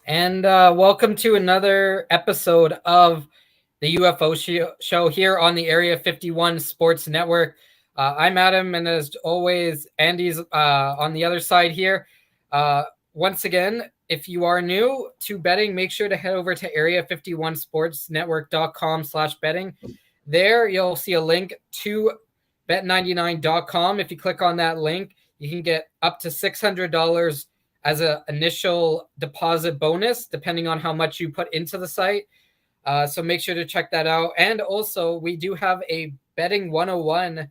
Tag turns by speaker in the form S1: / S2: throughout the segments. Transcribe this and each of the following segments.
S1: And welcome to another episode of the UFO Show here on the Area 51 Sports Network. I'm Adam, and as always, Andy's on the other side here. Once again, if you are new to betting, make sure to head over to area51sportsnetwork.com/betting. There, you'll see a link to bet99.com. If you click on that link, you can get up to $600 as an initial deposit bonus, depending on how much you put into the site. So make sure to check that out. And also, we do have a Betting 101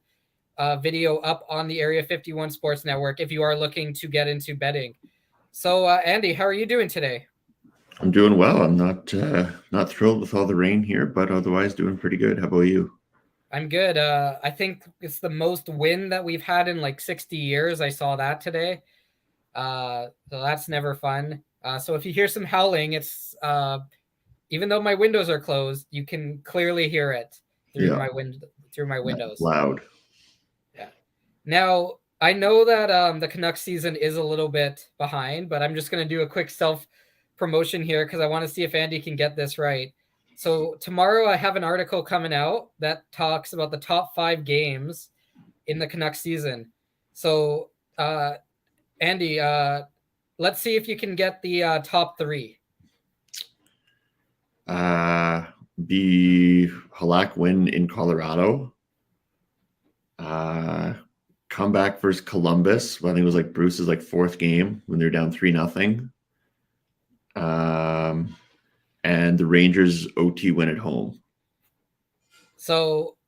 S1: video up on the Area 51 Sports Network if you are looking to get into betting. So, Andy, how are you doing today?
S2: I'm doing well. I'm not thrilled with all the rain here, but otherwise doing pretty good. How about you?
S1: I'm good. I think it's the most wind that we've had in like 60 years. I saw that today. So that's never fun. So if you hear some howling, it's even though my windows are closed, you can clearly hear it through my windows.
S2: Loud.
S1: Yeah. Now I know that the Canucks season is a little bit behind, but I'm just going to do a quick self promotion here because I want to see if Andy can get this right. So tomorrow I have an article coming out that talks about the top 5 games in the Canucks season. So Andy, let's see if you can get the top 3.
S2: The Halak win in Colorado. Comeback versus Columbus. I think it was like Bruce's 4th game when they're down 3-0. And the Rangers OT win at home.
S1: So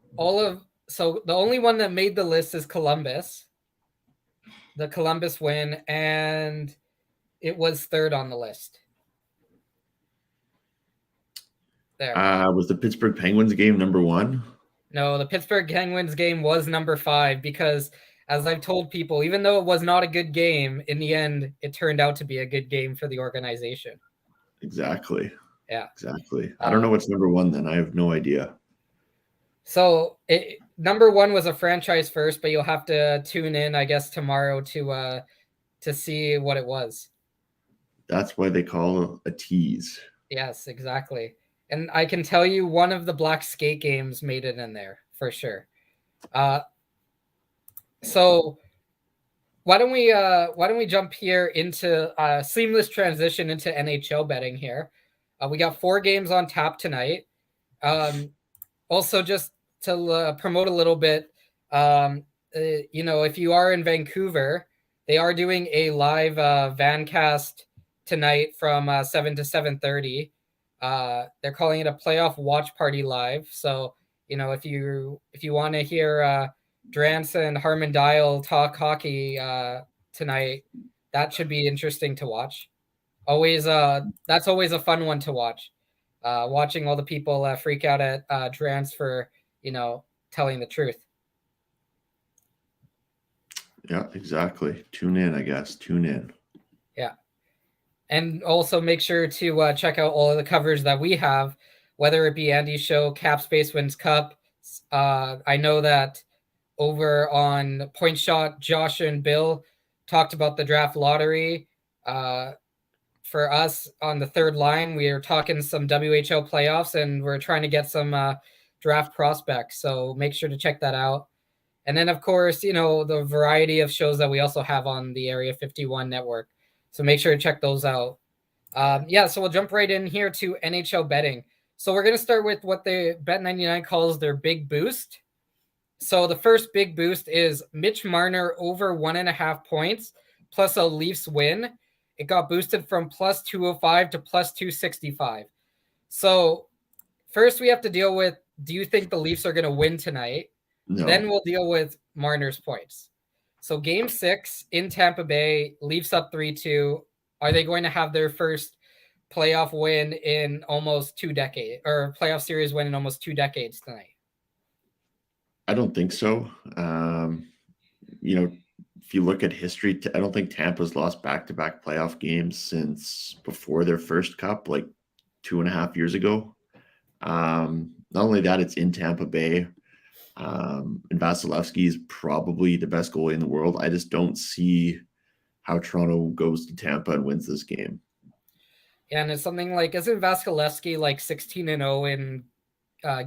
S1: the only one that made the list is Columbus. The Columbus win, and it was 3rd on the list. There.
S2: Was the Pittsburgh Penguins game number 1?
S1: No, the Pittsburgh Penguins game was number 5 because, as I've told people, even though it was not a good game, in the end, it turned out to be a good game for the organization.
S2: Exactly.
S1: Yeah.
S2: Exactly. I don't know what's number 1 then. I have no idea.
S1: So number 1 was a franchise first, but you'll have to tune in, I guess, tomorrow to see what it was.
S2: That's why they call a tease.
S1: Yes, exactly. And I can tell you one of the Black Skate games made it in there for sure. So why don't we jump here into a seamless transition into NHL betting here? We got 4 games on tap tonight. Also, just to promote a little bit, if you are in Vancouver, they are doing a live Vancast tonight from 7 to 7:30. They're calling it a playoff watch party live. So, if you want to hear Drance and Harmon Dial talk hockey tonight, that should be interesting to watch. That's always a fun one to watch. Watching all the people freak out at Drance for, telling the truth.
S2: Yeah, exactly. Tune in, I guess. Tune in.
S1: Yeah. And also make sure to check out all of the covers that we have, whether it be Andy's show, Cap Space Wins Cup. I know that over on Point Shot, Josh and Bill talked about the draft lottery. For us on the third line, we are talking some WHL playoffs, and we're trying to get some draft prospects. So make sure to check that out. And then, of course, you know, the variety of shows that we also have on the Area 51 network. So make sure to check those out. Yeah, so we'll jump right in here to NHL betting. So we're going to start with what the Bet99 calls their big boost. So the first big boost is Mitch Marner over 1.5 points plus a Leafs win. It got boosted from plus 205 to plus 265. So first we have to deal with, do you think the Leafs are going to win tonight?
S2: No.
S1: Then we'll deal with Marner's points. So game 6 in Tampa Bay, Leafs up 3-2. Are they going to have their first playoff win in almost 2 decades, or playoff series win in almost 2 decades tonight?
S2: I don't think so. You know, if you look at history, I don't think Tampa's lost back-to-back playoff games since before their first cup, like 2.5 years ago. Not only that, it's in Tampa Bay. And Vasilevsky is probably the best goalie in the world. I just don't see how Toronto goes to Tampa and wins this game.
S1: Yeah, and it's something like, isn't Vasilevsky like 16-0 in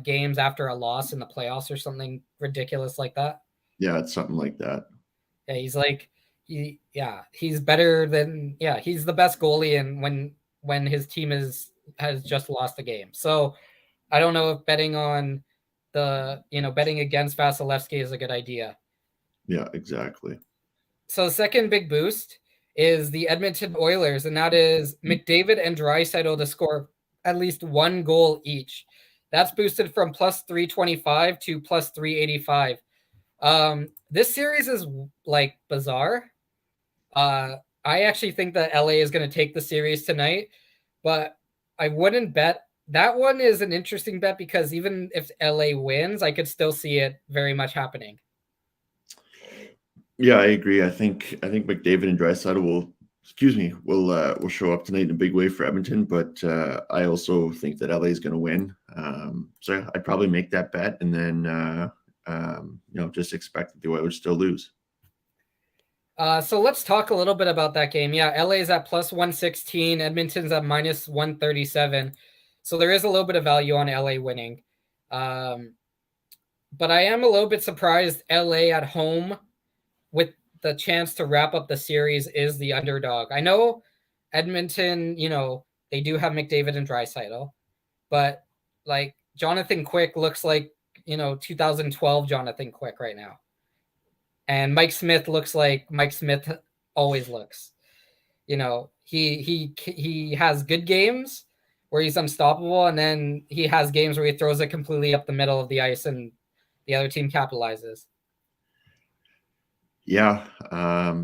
S1: games after a loss in the playoffs or something ridiculous like that?
S2: Yeah, it's something like that.
S1: Yeah, he's like, he's better than, he's the best goalie, and when his team has just lost the game. So I don't know if betting on betting against Vasilevsky is a good idea.
S2: Yeah, exactly.
S1: So the second big boost is the Edmonton Oilers, and that is McDavid and Draisaitl to score at least 1 goal each. That's boosted from plus 325 to plus 385. This series is like bizarre. I actually think that LA is going to take the series tonight, but I wouldn't bet. That one is an interesting bet because even if LA wins, I could still see it very much happening.
S2: Yeah, I agree. I think McDavid and Draisaitl will show up tonight in a big way for Edmonton, but I also think that LA is going to win. So yeah, I'd probably make that bet, and then just expect that the Oilers still lose.
S1: So let's talk a little bit about that game. Yeah, LA is at plus 116, Edmonton's at minus 137. So there is a little bit of value on LA winning. But I am a little bit surprised LA at home with the chance to wrap up the series is the underdog. I know Edmonton, they do have McDavid and Draisaitl, but like Jonathan Quick looks like, 2012 Jonathan Quick right now. And Mike Smith looks like Mike Smith always looks. He has good games where he's unstoppable, and then he has games where he throws it completely up the middle of the ice and the other team capitalizes.
S2: Yeah, I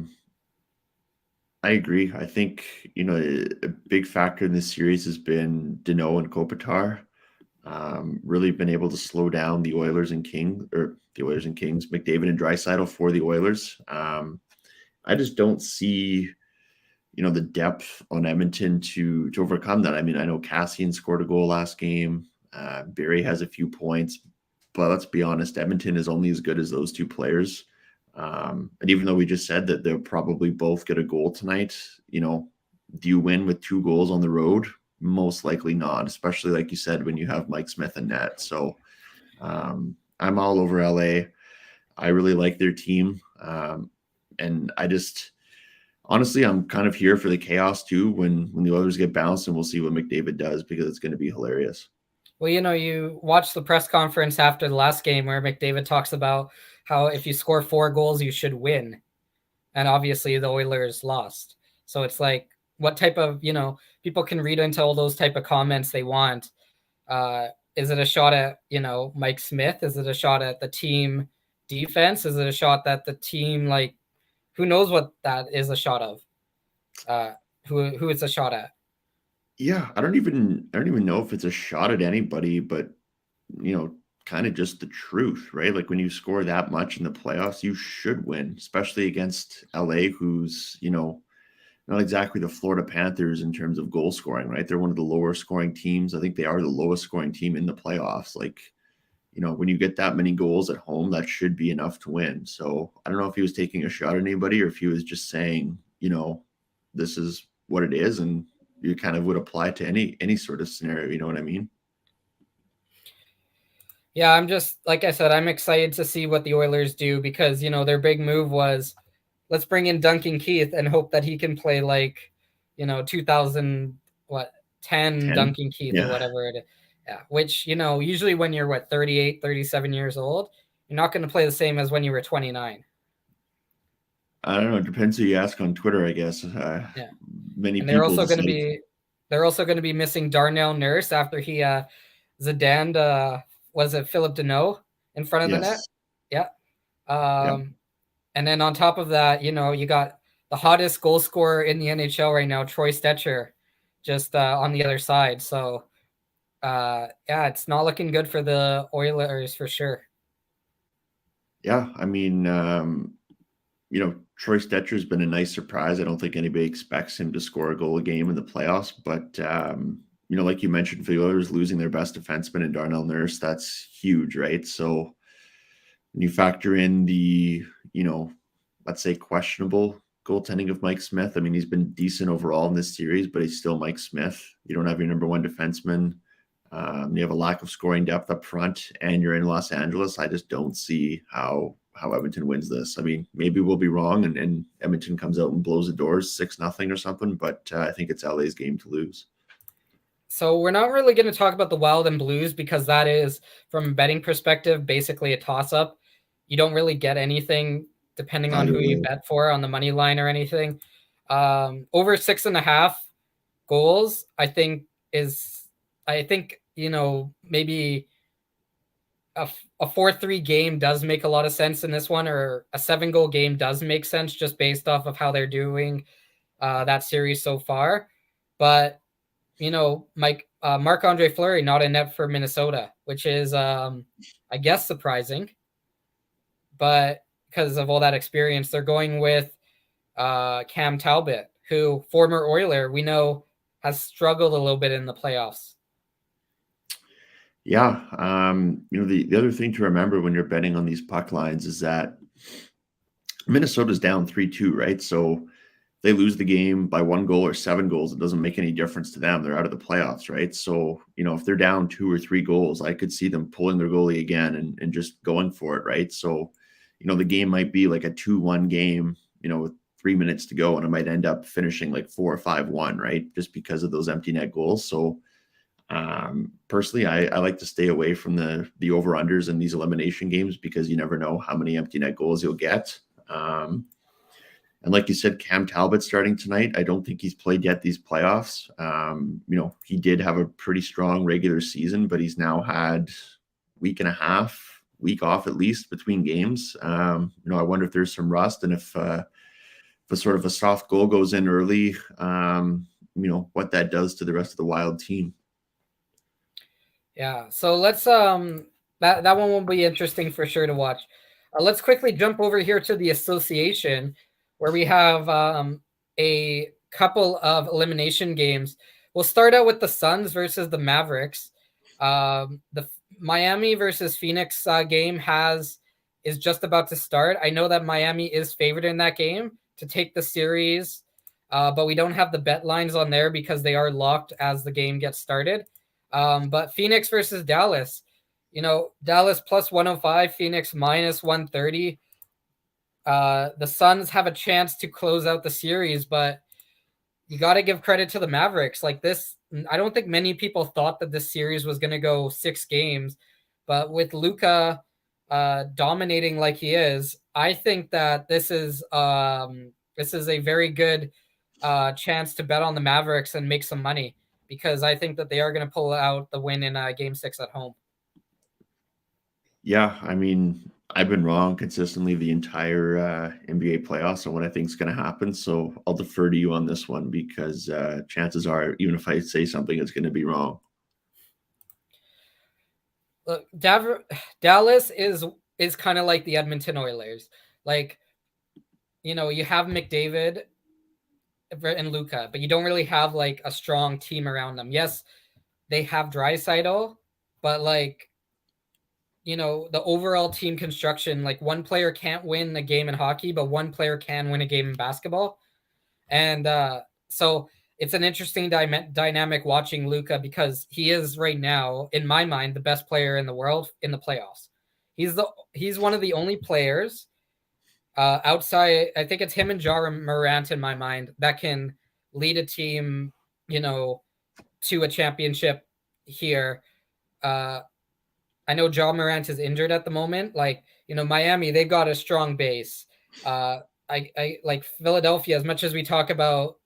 S2: agree. I think, a big factor in this series has been Danault and Kopitar. Really been able to slow down the Oilers and Kings, McDavid and Draisaitl for the Oilers. I just don't see, the depth on Edmonton to overcome that. I mean, I know Cassian scored a goal last game. Barrie has a few points, but let's be honest, Edmonton is only as good as those two players. And even though we just said that they'll probably both get a goal tonight, do you win with 2 goals on the road? Most likely not, especially like you said, when you have Mike Smith and net. So I'm all over LA. I really like their team. And I just, honestly, I'm kind of here for the chaos too when the Oilers get bounced, and we'll see what McDavid does because it's going to be hilarious.
S1: Well, you watched the press conference after the last game where McDavid talks about how if you score 4 goals, you should win. And obviously the Oilers lost. So it's like, what type of, people can read into all those type of comments they want. Is it a shot at, Mike Smith? Is it a shot at the team defense? Is it a shot at the team? Like, who knows what that is a shot of? Who it's a shot at?
S2: Yeah, I don't even know if it's a shot at anybody, but kind of just the truth, right? Like when you score that much in the playoffs, you should win, especially against LA, who's, not exactly the Florida Panthers in terms of goal scoring, right? They're one of the lower scoring teams. I think they are the lowest scoring team in the playoffs. Like, when you get that many goals at home, that should be enough to win. So I don't know if he was taking a shot at anybody or if he was just saying, this is what it is. And you kind of would apply to any sort of scenario. You know what I mean?
S1: Yeah, I'm just like I said, I'm excited to see what the Oilers do because their big move was let's bring in Duncan Keith and hope that he can play like 2000 what 10
S2: 10?
S1: Duncan Keith or
S2: Yeah.
S1: whatever it is. Yeah, which usually when you're 38, 37 years old, you're not going to play the same as when you were 29.
S2: I don't know. It depends who you ask on Twitter, I guess.
S1: Yeah.
S2: Many
S1: And they're
S2: people
S1: also going to
S2: decided.
S1: be missing Darnell Nurse after he Zidane was it Philip Deneau in front of the net?
S2: Yes.
S1: Yeah.
S2: Yep.
S1: And then on top of that, you got the hottest goal scorer in the NHL right now, Troy Stetcher, just on the other side. So, yeah, it's not looking good for the Oilers for sure.
S2: Yeah. I mean, Troy Stetcher's been a nice surprise. I don't think anybody expects him to score a goal a game in the playoffs, but like you mentioned, for the Oilers losing their best defenseman in Darnell Nurse, that's huge, right? So when you factor in the, let's say questionable goaltending of Mike Smith, I mean, he's been decent overall in this series, but he's still Mike Smith. You don't have your number one defenseman. You have a lack of scoring depth up front, and you're in Los Angeles. I just don't see how Edmonton wins this. I mean, maybe we'll be wrong, and Edmonton comes out and blows the doors 6-0 or something. But I think it's LA's game to lose.
S1: So we're not really going to talk about the Wild and Blues because that is, from a betting perspective, basically a toss-up. You don't really get anything depending on
S2: Either
S1: who you
S2: way.
S1: bet for on the money line or anything. Over 6.5 goals, I think maybe a 4-3 game does make a lot of sense in this one, or a 7-goal game does make sense just based off of how they're doing that series so far. But Marc-Andre Fleury not in net for Minnesota, which is I guess surprising, but because of all that experience, they're going with Cam Talbot, who former Oiler we know has struggled a little bit in the playoffs.
S2: Yeah. The other thing to remember when you're betting on these puck lines is that Minnesota's down 3-2, right? So they lose the game by 1 goal or 7 goals, it doesn't make any difference to them. They're out of the playoffs, right? So, if they're down 2 or 3 goals, I could see them pulling their goalie again and just going for it, right? So, the game might be like a 2-1 game, with 3 minutes to go, and it might end up finishing like 4 or 5-1, right? Just because of those empty net goals. So, personally, I like to stay away from the over-unders in these elimination games because you never know how many empty net goals you'll get. And like you said, Cam Talbot starting tonight. I don't think he's played yet these playoffs. He did have a pretty strong regular season, but he's now had week and a half, week off at least between games. I wonder if there's some rust, and if a sort of a soft goal goes in early, what that does to the rest of the Wild team.
S1: Yeah, so let's that one will be interesting for sure to watch. Let's quickly jump over here to the association where we have a couple of elimination games. We'll start out with the Suns versus the Mavericks. The Miami versus Phoenix game is just about to start. I know that Miami is favored in that game to take the series, but we don't have the bet lines on there because they are locked as the game gets started. But Phoenix versus Dallas, Dallas plus 105, Phoenix minus 130. The Suns have a chance to close out the series, but you got to give credit to the Mavericks. Like this, I don't think many people thought that this series was going to go 6 games, but with Luka dominating like he is, I think that this is a very good chance to bet on the Mavericks and make some money because I think that they are going to pull out the win in Game 6 at home.
S2: Yeah, I mean, I've been wrong consistently the entire NBA playoffs on what I think is going to happen. So I'll defer to you on this one because chances are, even if I say something, it's going to be wrong.
S1: Look, Dallas is kind of like the Edmonton Oilers. Like, you have McDavid and Luka, but you don't really have like a strong team around them. Yes, they have Draisaitl, but like the overall team construction, like one player can't win a game in hockey, but one player can win a game in basketball. And so it's an interesting dynamic watching Luka because he is right now, in my mind, the best player in the world in the playoffs. He's one of the only players outside. I think it's him and Ja Morant in my mind that can lead a team, to a championship here. I know Ja Morant is injured at the moment. Like, Miami, they've got a strong base. I like Philadelphia, as much as we talk about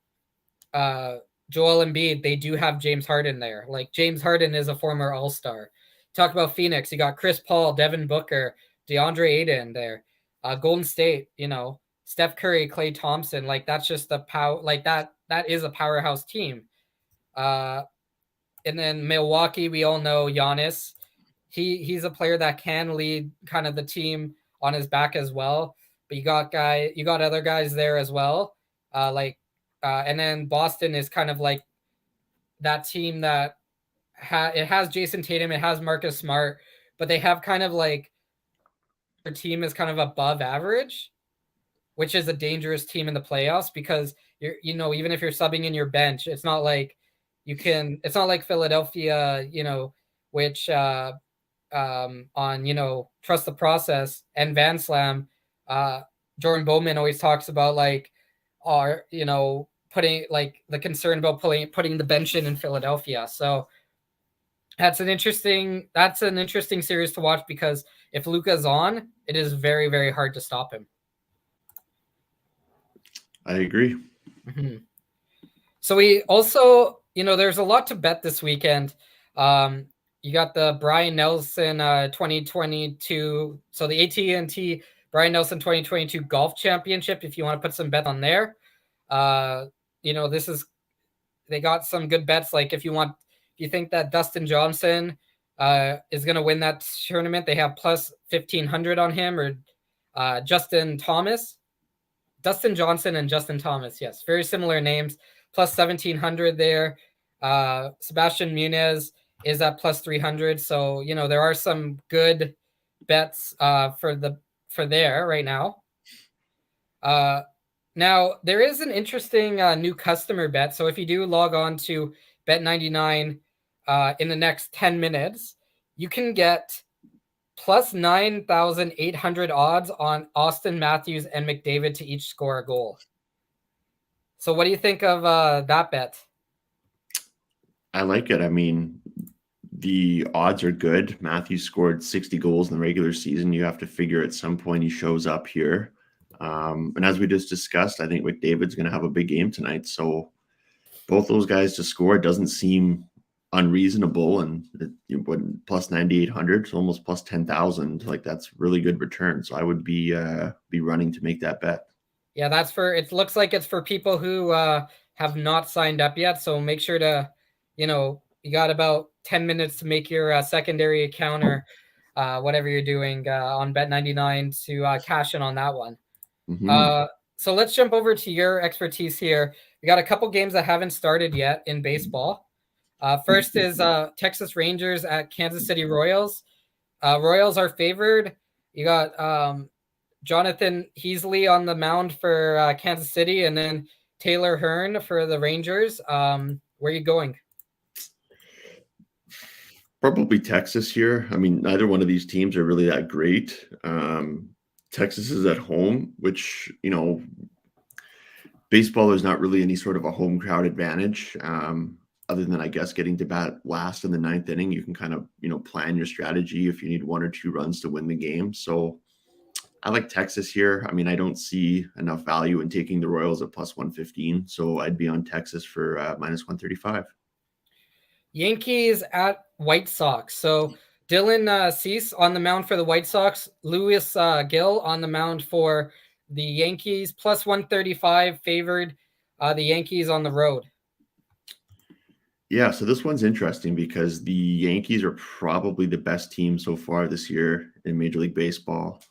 S1: Joel Embiid, they do have James Harden there. Like, James Harden is a former All-Star. Talk about Phoenix, you got Chris Paul, Devin Booker, DeAndre Ayton there. Golden State, Steph Curry, Klay Thompson, like that's just the power. Like that is a powerhouse team. And then Milwaukee, we all know Giannis. He's a player that can lead kind of the team on his back as well. But you got other guys there as well. And then Boston is kind of like that team that it has Jason Tatum, it has Marcus Smart, but they have kind of like their team is kind of above average, which is a dangerous team in the playoffs because even if you're subbing in your bench, it's not like it's not like Philadelphia, which on Trust the Process and Van Slam, Jordan Bowman always talks about like putting like the concern about putting the bench in Philadelphia. So that's an interesting series to watch because if Luka's on, it is very, very hard to stop him.
S2: I agree.
S1: Mm-hmm. So we also, there's a lot to bet this weekend. You got the Brian Nelson 2022. So the AT&T Brian Nelson 2022 Golf Championship, if you want to put some bet on there. They got some good bets. Like if you think that Dustin Johnson is going to win that tournament, they have plus 1,500 on him, or Dustin Johnson and Justin Thomas. Yes, very similar names. Plus 1,700 there. Sebastian Muniz is at plus 300. So, there are some good bets for there right now. Now, there is an interesting new customer bet. So if you do log on to Bet99 in the next 10 minutes, you can get plus 9,800 odds on Austin Matthews and McDavid to each score a goal. So what do you think of that bet?
S2: I like it. I mean, the odds are good. Matthews scored 60 goals in the regular season. You have to figure at some point he shows up here. And as we just discussed, I think McDavid's going to have a big game tonight. So both those guys to score doesn't seem unreasonable. And plus 9,800, so almost plus 10,000. Like that's really good return. So I would be running to make that bet.
S1: Yeah, it looks like it's for people who have not signed up yet. So make sure to, you got about 10 minutes to make your secondary account or whatever you're doing on Bet99 to cash in on that one. Mm-hmm. So let's jump over to your expertise here. We got a couple games that haven't started yet in baseball. First is Texas Rangers at Kansas City Royals. Royals are favored. You got Jonathan Heasley on the mound for Kansas City, and then Taylor Hearn for the Rangers. Where are you going?
S2: Probably Texas here. I mean, neither one of these teams are really that great. Texas is at home, which, baseball, there's not really any sort of a home crowd advantage. Other than, I guess, getting to bat last in the ninth inning, you can kind of, plan your strategy if you need 1 or 2 runs to win the game. So I like Texas here. I mean, I don't see enough value in taking the Royals at plus 115. So I'd be on Texas for minus 135.
S1: Yankees at White Sox. So Dylan Cease on the mound for the White Sox. Luis Gil on the mound for the Yankees. Plus 135 favored the Yankees on the road.
S2: Yeah, so this one's interesting because the Yankees are probably the best team so far this year in Major League Baseball.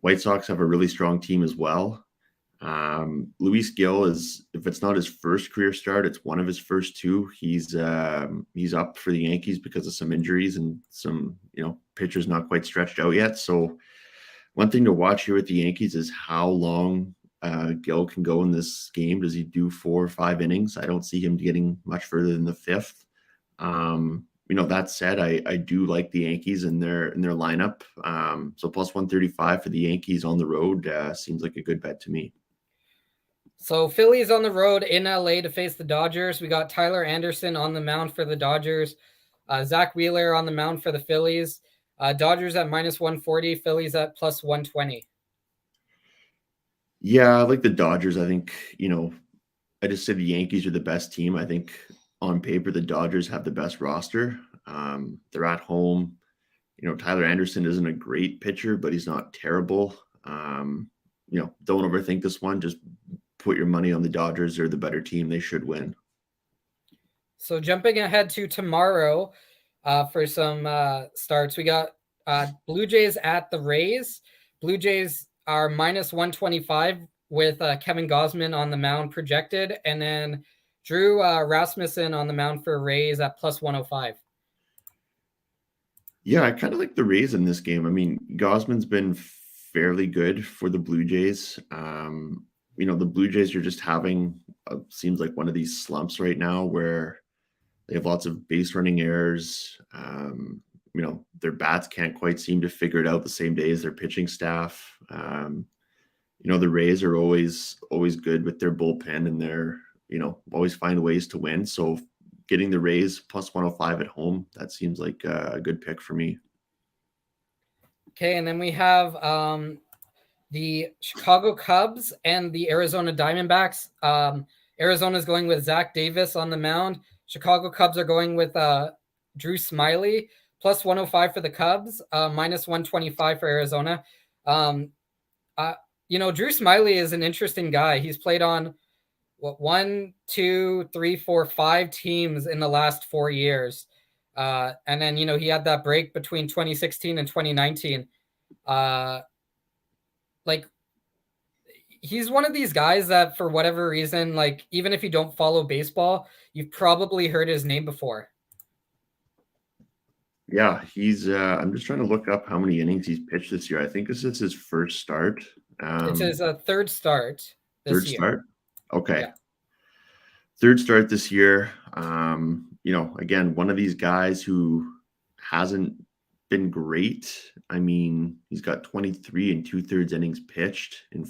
S2: White Sox have a really strong team as well. Luis Gil is, if it's not his first career start, it's one of his first 2. He's up for the Yankees because of some injuries and some, pitchers not quite stretched out yet. So one thing to watch here with the Yankees is how long Gill can go in this game. Does he do 4 or 5 innings? I don't see him getting much further than the 5th. That said, I do like the Yankees in their lineup. So plus 135 for the Yankees on the road seems like a good bet to me.
S1: So Phillies on the road in LA to face the Dodgers. We got Tyler Anderson on the mound for the Dodgers. Zach Wheeler on the mound for the Phillies. Dodgers at minus 140, Phillies at plus 120.
S2: Yeah, I like the Dodgers. I think, I just said the Yankees are the best team. I think on paper, the Dodgers have the best roster. They're at home. Tyler Anderson isn't a great pitcher, but he's not terrible. Don't overthink this one. Just put your money on the Dodgers. They're the better team. They should win.
S1: So jumping ahead to tomorrow for some starts, we got Blue Jays at the Rays. Blue Jays are minus 125 with Kevin Gausman on the mound projected, and then Drew Rasmussen on the mound for Rays at plus 105.
S2: Yeah, I kind of like the Rays in this game. I mean, Gosman's been fairly good for the Blue Jays. The Blue Jays are just having seems like one of these slumps right now where they have lots of base running errors. Their bats can't quite seem to figure it out the same day as their pitching staff. The Rays are always good with their bullpen, and they're always find ways to win. So getting the Rays plus 105 at home, that seems like a good pick for me.
S1: Okay, and then we have the Chicago Cubs and the Arizona Diamondbacks. Arizona's going with Zach Davis on the mound. Chicago Cubs are going with Drew Smyly, plus 105 for the Cubs, minus 125 for Arizona. Drew Smyly is an interesting guy. He's played on 5 teams in the last 4 years. And then, he had that break between 2016 and 2019. He's one of these guys that for whatever reason, even if you don't follow baseball, you've probably heard his name before.
S2: Yeah, he's I'm just trying to look up how many innings he's pitched this year. I think this is his first start.
S1: It's his third start this year.
S2: Start? Okay.
S1: Yeah.
S2: Third start this year. Again, one of these guys who hasn't been great. I mean, he's got 23 and 2/3 innings pitched in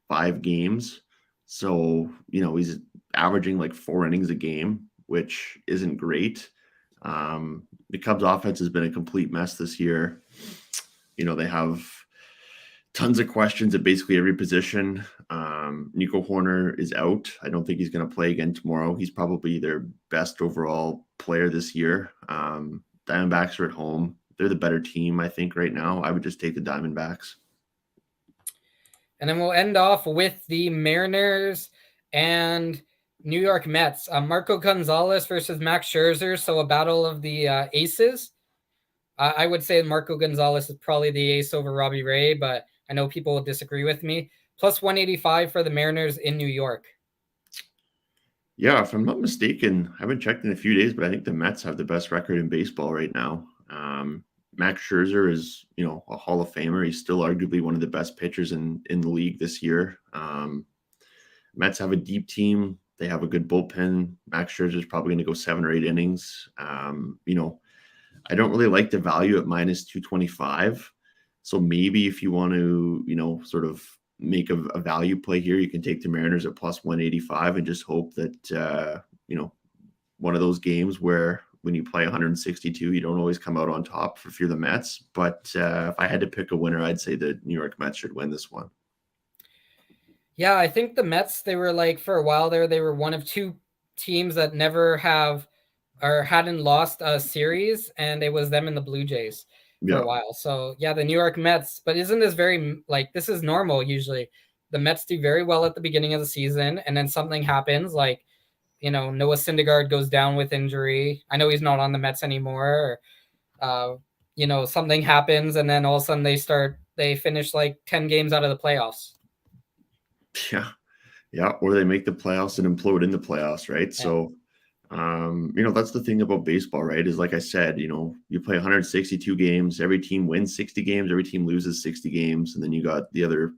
S2: 5 games. So, he's averaging like 4 innings a game, which isn't great. The Cubs offense has been a complete mess this year. They have tons of questions at basically every position. Nico Horner is out. I don't think he's going to play again tomorrow. He's probably their best overall player this year. Diamondbacks are at home. They're the better team, I think, right now. I would just take the Diamondbacks.
S1: And then we'll end off with the Mariners and New York Mets. Marco Gonzalez versus Max Scherzer. So a battle of the aces. I would say Marco Gonzalez is probably the ace over Robbie Ray, but I know people will disagree with me. Plus 185 for the Mariners in New York.
S2: Yeah, if I'm not mistaken, I haven't checked in a few days, but I think the Mets have the best record in baseball right now. Max Scherzer is, a Hall of Famer. He's still arguably one of the best pitchers in the league this year. Mets have a deep team. They have a good bullpen. Max Scherzer is probably going to go 7 or 8 innings. I don't really like the value at minus 225. So maybe if you want to, sort of make a value play here, you can take the Mariners at plus 185 and just hope that, one of those games where when you play 162, you don't always come out on top if you're the Mets. But if I had to pick a winner, I'd say the New York Mets should win this one.
S1: Yeah, I think the Mets, they were for a while there, they were one of 2 teams that never have or hadn't lost a series, and it was them and the Blue Jays for a while. So yeah, the New York Mets, but isn't this very this is normal usually? The Mets do very well at the beginning of the season, and then something happens, Noah Syndergaard goes down with injury. I know he's not on the Mets anymore. Something happens, and then all of a sudden they finish 10 games out of the playoffs.
S2: Yeah. Or they make the playoffs and implode in the playoffs, right? Yeah. So, that's the thing about baseball, right? Is like I said, you play 162 games, every team wins 60 games, every team loses 60 games. And then you got the other,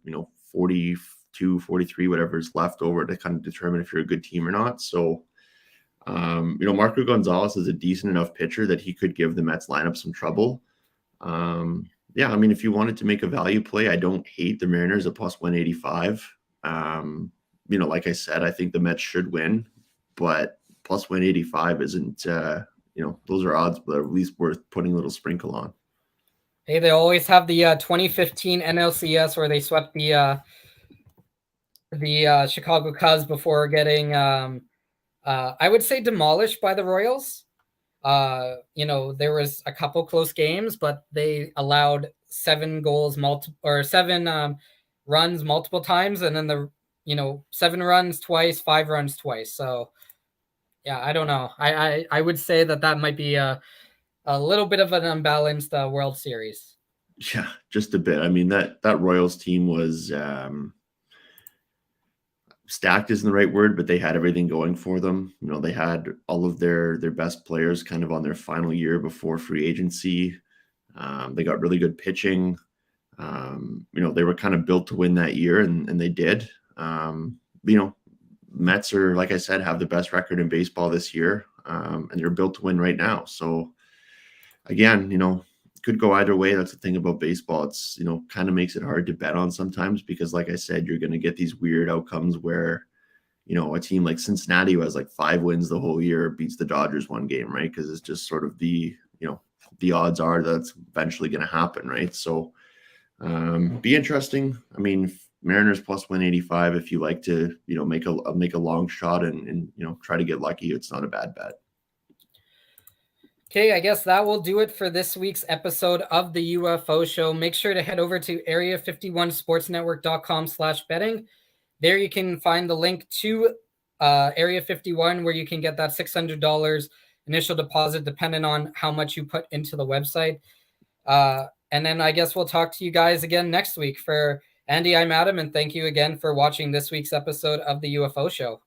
S2: 42 42, 43, whatever is left over to kind of determine if you're a good team or not. So, Marco Gonzalez is a decent enough pitcher that he could give the Mets lineup some trouble. Yeah, I mean, if you wanted to make a value play, I don't hate the Mariners at plus 185. Like I said, I think the Mets should win, but plus 185 isn't, those are odds, but at least worth putting a little sprinkle on.
S1: Hey, they always have the 2015 NLCS where they swept the Chicago Cubs before getting, I would say, demolished by the Royals. There was a couple close games, but they allowed 7 runs multiple times, and then 7 runs twice, 5 runs twice. So yeah, I don't know. I would say that might be a little bit of an unbalanced World Series.
S2: Yeah, just a bit. I mean, that Royals team was stacked isn't the right word, but they had everything going for them. They had all of their best players kind of on their final year before free agency. They got really good pitching. They were kind of built to win that year, and they did. Mets are, like I said, have the best record in baseball this year, and they're built to win right now. So again, could go either way. That's the thing about baseball. It's, kind of makes it hard to bet on sometimes because, like I said, you're going to get these weird outcomes where, a team like Cincinnati who has like 5 wins the whole year beats the Dodgers 1 game, right? Because it's just sort of the odds are that's eventually going to happen, right? So be interesting. I mean, Mariners plus 185 if you like to, make a long shot and try to get lucky. It's not a bad bet.
S1: Okay, I guess that will do it for this week's episode of the UFO Show. Make sure to head over to area51sportsnetwork.com/betting. There you can find the link to Area 51 where you can get that $600 initial deposit depending on how much you put into the website. And then I guess we'll talk to you guys again next week. For Andy, I'm Adam, and thank you again for watching this week's episode of the UFO Show.